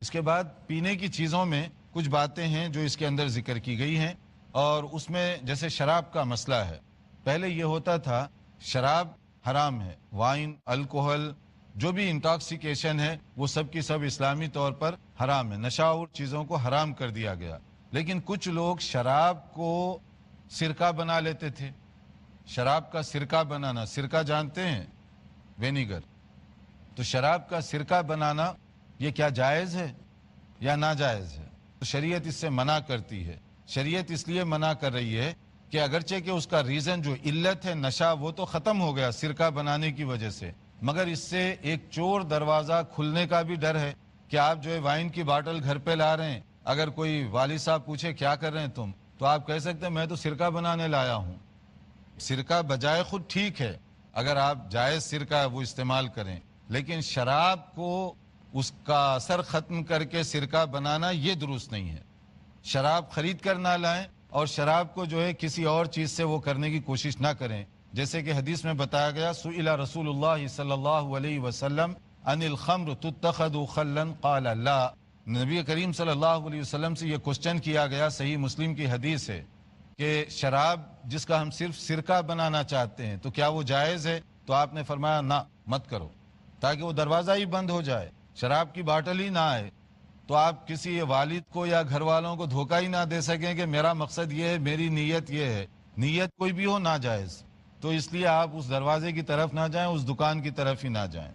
اس کے بعد پینے کی چیزوں میں کچھ باتیں ہیں جو اس کے اندر ذکر کی گئی ہیں، اور اس میں جیسے شراب کا مسئلہ ہے. پہلے یہ ہوتا تھا شراب حرام ہے، وائن، الکوہل، جو بھی انٹاکسیکیشن ہے وہ سب کی سب اسلامی طور پر حرام ہے، نشاور چیزوں کو حرام کر دیا گیا. لیکن کچھ لوگ شراب کو سرکہ بنا لیتے تھے. شراب کا سرکہ بنانا، سرکہ جانتے ہیں؟ وینیگر. تو شراب کا سرکہ بنانا یہ کیا جائز ہے یا ناجائز ہے؟ تو شریعت اس سے منع کرتی ہے. شریعت اس لیے منع کر رہی ہے کہ اگرچہ کہ اس کا ریزن جو علت ہے نشہ وہ تو ختم ہو گیا سرکہ بنانے کی وجہ سے، مگر اس سے ایک چور دروازہ کھلنے کا بھی ڈر ہے کہ آپ جو ہے وائن کی باٹل گھر پہ لا رہے ہیں، اگر کوئی والد صاحب پوچھے کیا کر رہے ہیں تم، تو آپ کہہ سکتے ہیں میں تو سرکہ بنانے لایا ہوں. سرکہ بجائے خود ٹھیک ہے اگر آپ جائز سرکہ وہ استعمال کریں، لیکن شراب کو اس کا اثر ختم کر کے سرکہ بنانا یہ درست نہیں ہے. شراب خرید کر نہ لائیں اور شراب کو جو ہے کسی اور چیز سے وہ کرنے کی کوشش نہ کریں. جیسے کہ حدیث میں بتایا گیا سئل رسول اللہ صلی اللہ علیہ وسلم ان الخمر تتخذ خلا قال لا. نبی کریم صلی اللہ علیہ وسلم سے یہ کوشچن کیا گیا، صحیح مسلم کی حدیث ہے، کہ شراب جس کا ہم صرف سرکہ بنانا چاہتے ہیں تو کیا وہ جائز ہے؟ تو آپ نے فرمایا نہ، مت کرو، تاکہ وہ دروازہ ہی بند ہو جائے، شراب کی باٹل ہی نہ آئے، تو آپ کسی والد کو یا گھر والوں کو دھوکہ ہی نہ دے سکیں کہ میرا مقصد یہ ہے، میری نیت یہ ہے. نیت کوئی بھی ہو ناجائز، تو اس لیے آپ اس دروازے کی طرف نہ جائیں، اس دکان کی طرف ہی نہ جائیں.